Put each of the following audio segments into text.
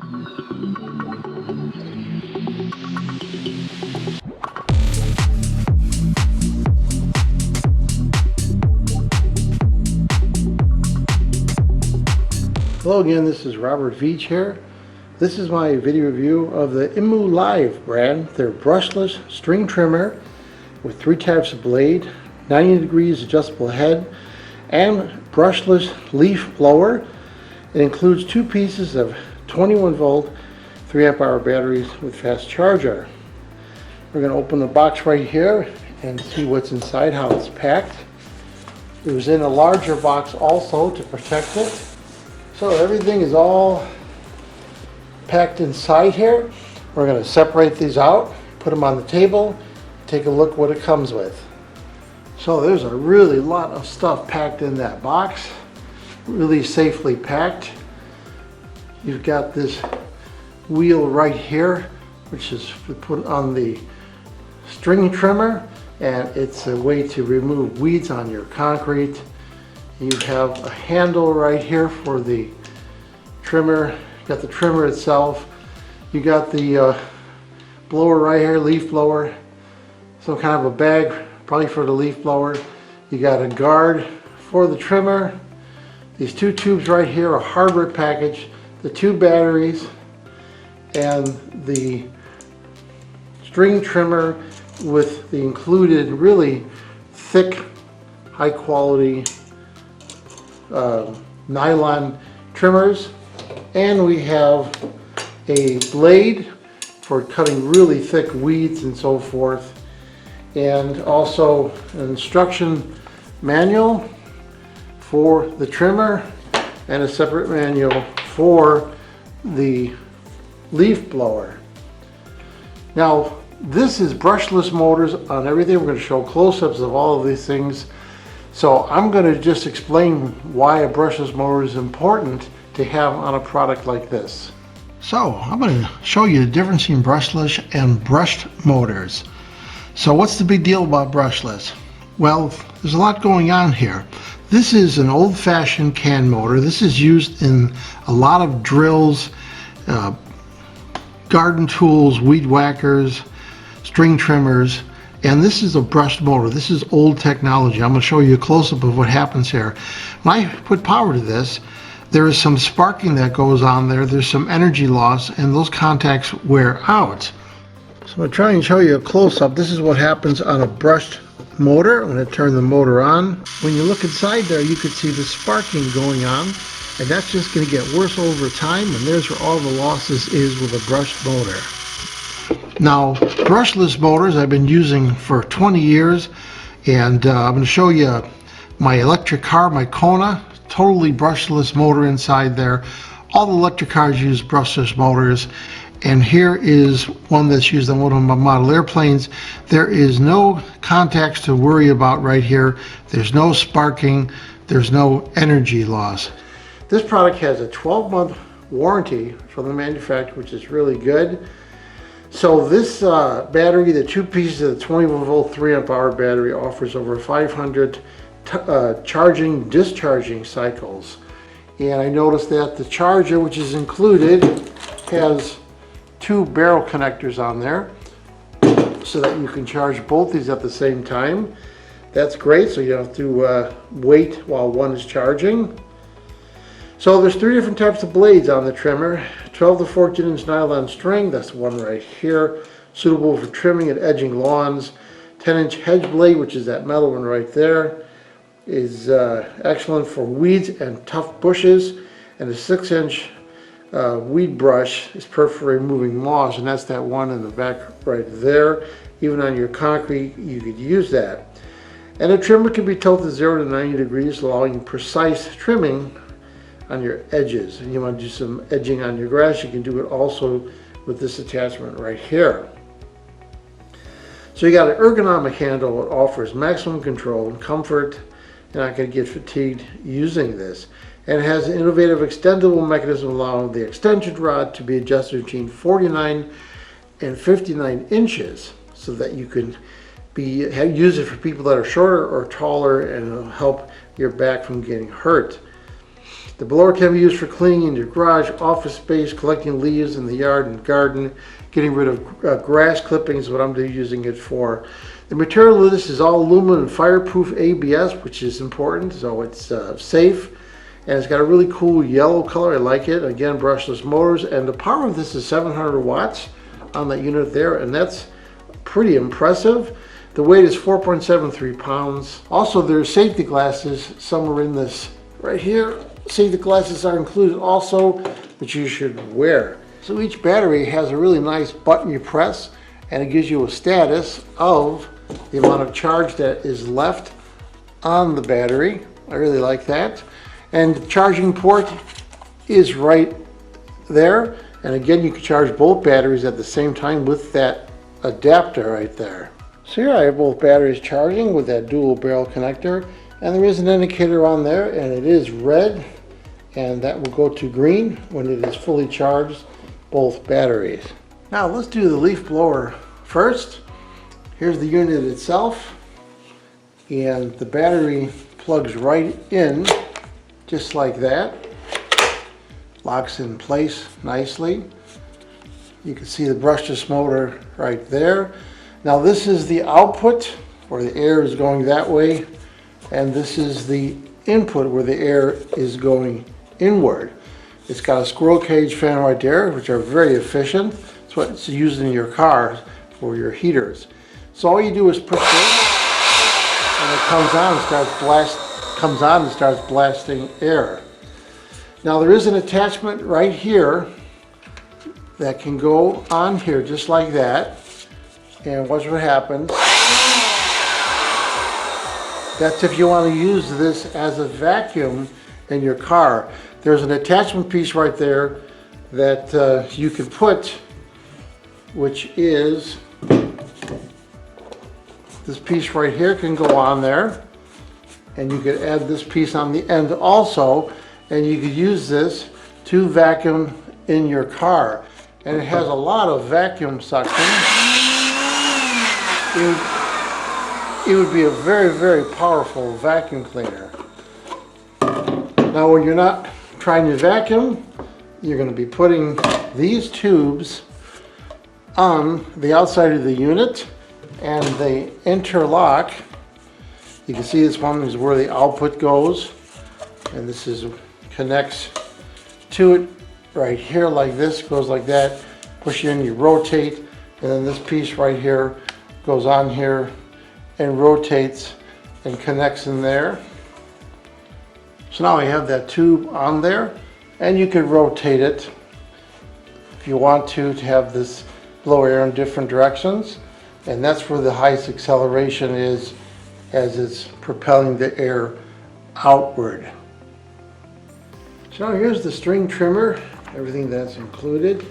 Hello again, this is Robert Veach here. This is my video review of the IMOUMLIVE brand, their brushless string trimmer with 3 types of blade, 90 degrees adjustable head, and brushless leaf blower. It includes 2 pieces of 21 volt 3 amp hour batteries with fast charger. We're going to open the box right here and see what's inside, how it's packed. It was in a larger box also to protect it. So everything is all packed inside here. We're going to separate these out, put them on the table, take a look what it comes with. So there's a really lot of stuff packed in that box, really safely packed. You've got this wheel right here, which is put on the string trimmer, and it's a way to remove weeds on your concrete. You have a handle right here for the trimmer. You got the trimmer itself. You got the blower right here, leaf blower. Some kind of a bag, probably for the leaf blower. You got a guard for the trimmer. These 2 tubes right here, a hardware package, the 2 batteries, and the string trimmer with the included really thick, high quality nylon trimmers, and we have a blade for cutting really thick weeds and so forth, and also an instruction manual for the trimmer and a separate manual for the leaf blower. Now this is brushless motors on everything. We're going to show close-ups of all of these things. So I'm going to just explain why a brushless motor is important to have on a product like this. So I'm going to show you the difference in brushless and brushed motors. So what's the big deal about brushless? Well, there's a lot going on here. This is an old-fashioned can motor. This is used in a lot of drills, garden tools, weed whackers, string trimmers. And this is a brushed motor. This is old technology. I'm going to show you a close-up of what happens here. When I put power to this, there is some sparking that goes on there. There's some energy loss, and those contacts wear out. So I'm going to try and show you a close-up. This is what happens on a brushed motor. I'm going to turn the motor on. When you look inside there, you can see the sparking going on, and that's just going to get worse over time, and there's where all the losses is with a brushed motor. Now, brushless motors I've been using for 20 years, and I'm going to show you my electric car, my Kona, totally brushless motor inside there. All the electric cars use brushless motors, and here is one that's used on one of my model airplanes. There is no contacts to worry about right here. There's no sparking. There's no energy loss. This product has a 12-month warranty from the manufacturer, which is really good. So this battery, the 2 pieces of the 21 volt 3 amp hour battery, offers over 500 charging discharging cycles. And I noticed that the charger, which is included, has 2 barrel connectors on there so that you can charge both these at the same time. That's great, so you don't have to wait while one is charging. So there's 3 different types of blades on the trimmer. 12 to 14 inch nylon string, that's the one right here, suitable for trimming and edging lawns. 10 inch hedge blade, which is that metal one right there, is excellent for weeds and tough bushes. And a 6 inch weed brush is perfect for removing moss, and that's that one in the back right there. Even on your concrete, you could use that. And a trimmer can be tilted 0 to 90 degrees, allowing precise trimming on your edges. And you want to do some edging on your grass, you can do it also with this attachment right here. So you got an ergonomic handle that offers maximum control and comfort. You're not going to get fatigued using this. And it has an innovative extendable mechanism allowing the extension rod to be adjusted between 49 and 59 inches so that you can use it for people that are shorter or taller, and it'll help your back from getting hurt. The blower can be used for cleaning in your garage, office space, collecting leaves in the yard and garden, getting rid of grass clippings is what I'm using it for. The material of this is all aluminum and fireproof ABS, which is important, so it's safe. And it's got a really cool yellow color. I like it. Again, brushless motors. And the power of this is 700 watts on that unit there, and that's pretty impressive. The weight is 4.73 pounds. Also, there's safety glasses somewhere in this right here. Safety glasses are included also, which you should wear. So each battery has a really nice button you press, and it gives you a status of the amount of charge that is left on the battery. I really like that. And the charging port is right there. And again, you can charge both batteries at the same time with that adapter right there. So here I have both batteries charging with that dual barrel connector. And there is an indicator on there, and it is red. And that will go to green when it is fully charged, both batteries. Now let's do the leaf blower first. Here's the unit itself. And the battery plugs right in, just like that. Locks in place nicely. You can see the brushless motor right there. Now this is the output where the air is going that way, and this is the input where the air is going inward. It's got a squirrel cage fan right there, which are very efficient. It's what it's used in your car for your heaters. So all you do is push it, and it comes on and starts blasting air. Now there is an attachment right here that can go on here just like that, and watch what happens. That's if you want to use this as a vacuum in your car. There's an attachment piece right there that you can put, which is this piece right here can go on there, and you could add this piece on the end also, and you could use this to vacuum in your car. And it has a lot of vacuum suction. It would be a very, very powerful vacuum cleaner. Now when you're not trying to vacuum, you're going to be putting these tubes on the outside of the unit, and they interlock. You can see this one is where the output goes, and this is connects to it right here like this, goes like that. Push in, you rotate, and then this piece right here goes on here and rotates and connects in there. So now we have that tube on there, and you could rotate it if you want to have this blow air in different directions, and that's where the highest acceleration is as it's propelling the air outward. So here's the string trimmer, everything that's included.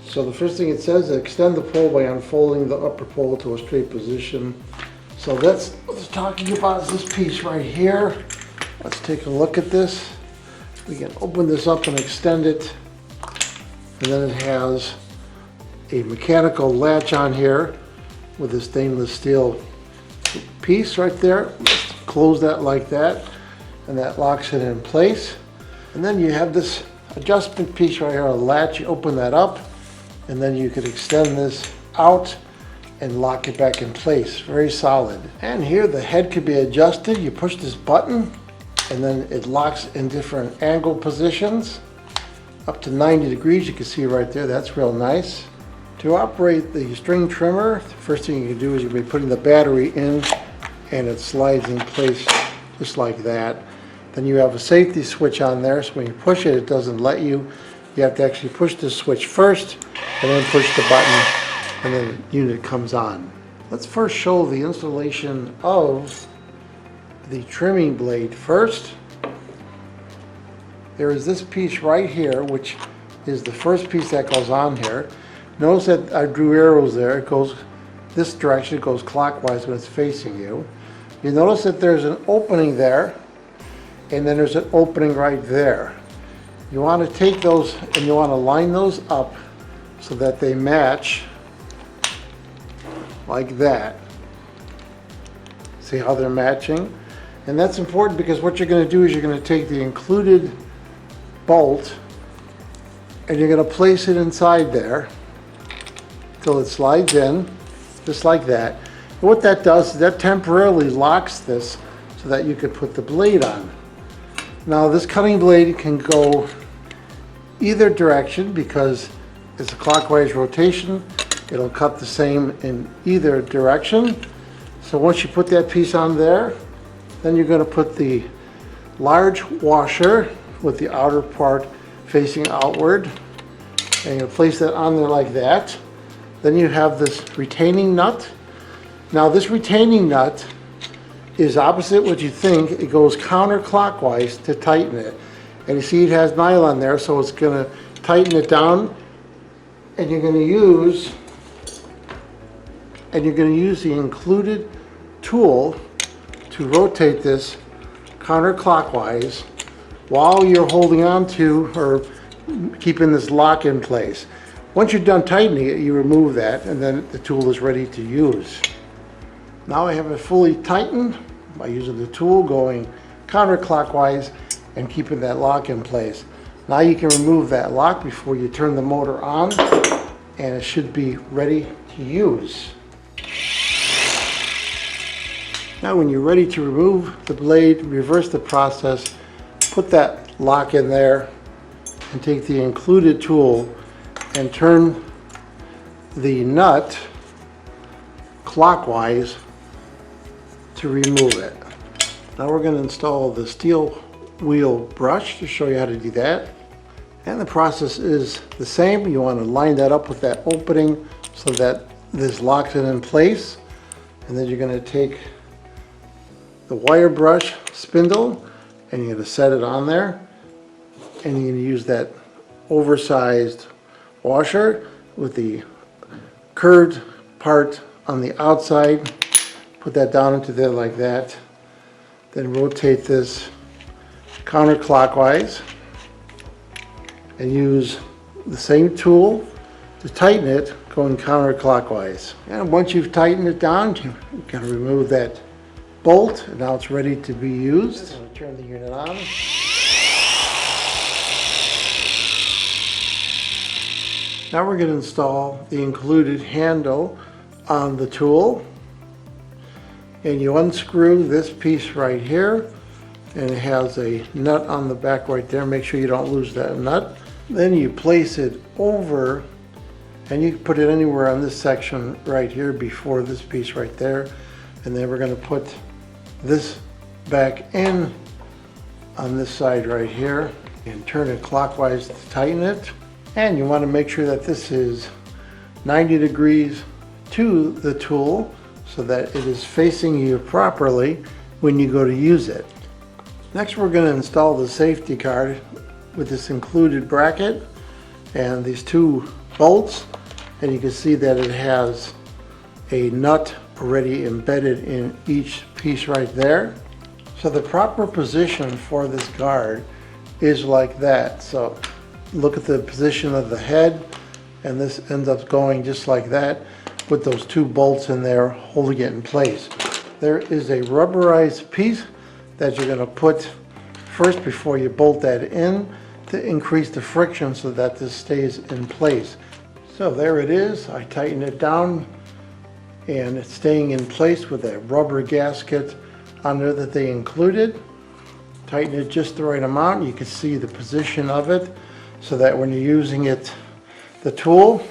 So the first thing it says is extend the pole by unfolding the upper pole to a straight position. So that's what it's talking about, is this piece right here. Let's take a look at this. We can open this up and extend it, and then it has a mechanical latch on here with a stainless steel piece right there. Let's close that like that, and that locks it in place. And then you have this adjustment piece right here, a latch. You open that up, and then you could extend this out and lock it back in place. Very solid. And here the head could be adjusted. You push this button, and then it locks in different angle positions up to 90 degrees. You can see right there, that's real nice. To operate the string trimmer, the first thing you can do is you'll be putting the battery in, and it slides in place just like that. Then you have a safety switch on there, so when you push it, it doesn't let you. You have to actually push the switch first, and then push the button, and then the unit comes on. Let's first show the installation of the trimming blade first. There is this piece right here, which is the first piece that goes on here. Notice that I drew arrows there. It goes this direction, it goes clockwise when it's facing you. You notice that there's an opening there, and then there's an opening right there. You want to take those and you want to line those up so that they match like that. See how they're matching? And that's important because what you're going to do is you're going to take the included bolt, and you're going to place it inside there till it slides in, just like that. And what that does is that temporarily locks this so that you can put the blade on. Now this cutting blade can go either direction because it's a clockwise rotation. It'll cut the same in either direction. So once you put that piece on there, then you're going to put the large washer with the outer part facing outward, and you place that on there like that. Then you have this retaining nut. Now this retaining nut is opposite what you think. It goes counterclockwise to tighten it. And you see it has nylon there, so it's going to tighten it down, and you're going to use the included tool to rotate this counterclockwise while you're holding on to or keeping this lock in place. Once you're done tightening it, you remove that, and then the tool is ready to use. Now I have it fully tightened by using the tool going counterclockwise and keeping that lock in place. Now you can remove that lock before you turn the motor on, and it should be ready to use. Now when you're ready to remove the blade, reverse the process, put that lock in there, and take the included tool and turn the nut clockwise to remove it. Now we're going to install the steel wheel brush to show you how to do that. And the process is the same. You want to line that up with that opening so that this locks it in place. And then you're going to take the wire brush spindle and you're going to set it on there. And you're going to use that oversized washer with the curved part on the outside. Put that down into there like that. Then rotate this counterclockwise and use the same tool to tighten it going counterclockwise. And once you've tightened it down, you can remove that bolt, and now it's ready to be used. I'm going to turn the unit on. Now we're going to install the included handle on the tool, and you unscrew this piece right here, and it has a nut on the back right there. Make sure you don't lose that nut. Then you place it over, and you can put it anywhere on this section right here before this piece right there. And then we're going to put this back in on this side right here and turn it clockwise to tighten it. And you want to make sure that this is 90 degrees to the tool so that it is facing you properly when you go to use it. Next, we're going to install the safety guard with this included bracket and these two bolts, and you can see that it has a nut already embedded in each piece right there. So the proper position for this guard is like that. So look at the position of the head, and this ends up going just like that with those two bolts in there holding it in place. There is a rubberized piece that you're going to put first before you bolt that in to increase the friction so that this stays in place. So there it is. I tighten it down and it's staying in place with that rubber gasket under that they included. Tighten it just the right amount. You can see the position of it so that when you're using it, the tool,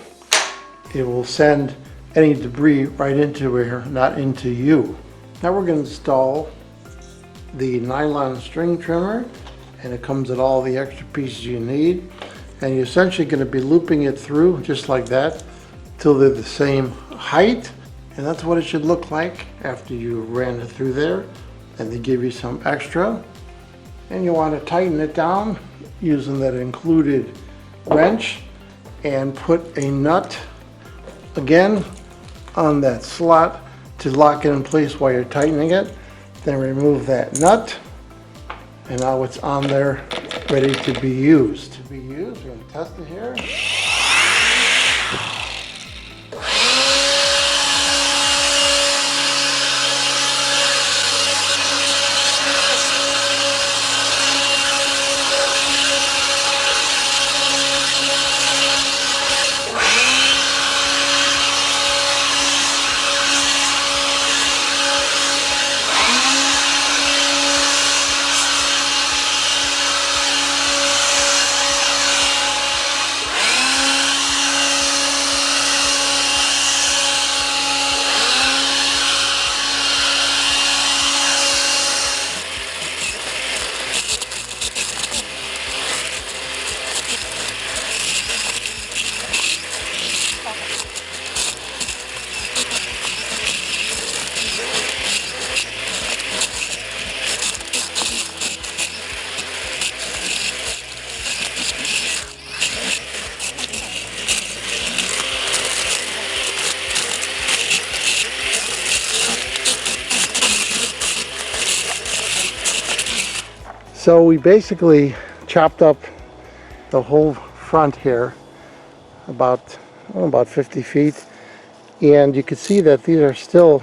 it will send any debris right into here, not into you. Now we're going to install the nylon string trimmer, and it comes with all the extra pieces you need. And you're essentially going to be looping it through just like that till they're the same height. And that's what it should look like after you ran it through there. And they give you some extra. And you want to tighten it down using that included wrench and put a nut again on that slot to lock it in place while you're tightening it. Then remove that nut, and now it's on there ready to be used. We're going to test it here. So we basically chopped up the whole front here about 50 feet, and you can see that these are still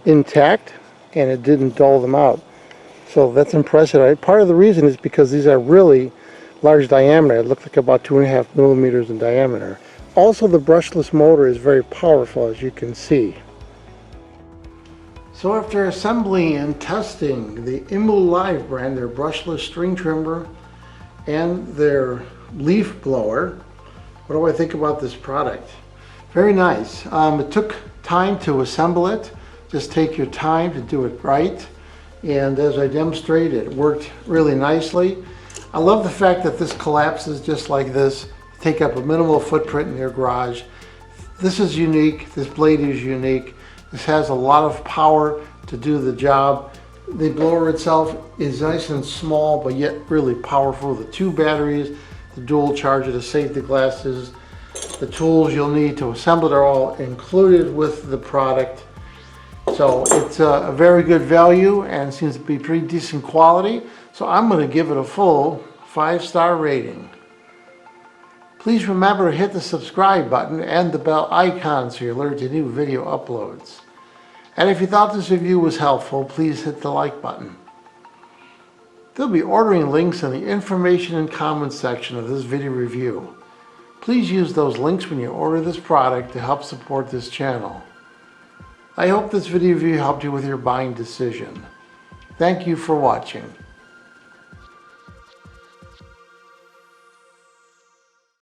intact and it didn't dull them out. So that's impressive. Part of the reason is because these are really large diameter. It looks like about 2.5 millimeters in diameter. Also, the brushless motor is very powerful, as you can see. So after assembling and testing the IMOUMLIVE brand, their brushless string trimmer and their leaf blower, what do I think about this product? Very nice. It took time to assemble it. Just take your time to do it right. And as I demonstrated, it worked really nicely. I love the fact that this collapses just like this. Take up a minimal footprint in your garage. This is unique. This blade is unique. This has a lot of power to do the job. The blower itself is nice and small, but yet really powerful. The 2 batteries, the dual charger, the safety glasses, the tools you'll need to assemble it are all included with the product. So it's a very good value and seems to be pretty decent quality. So I'm going to give it a full 5-star rating. Please remember to hit the subscribe button and the bell icon so you're alerted to new video uploads. And if you thought this review was helpful, please hit the like button. There'll be ordering links in the information and comments section of this video review. Please use those links when you order this product to help support this channel. I hope this video review helped you with your buying decision. Thank you for watching.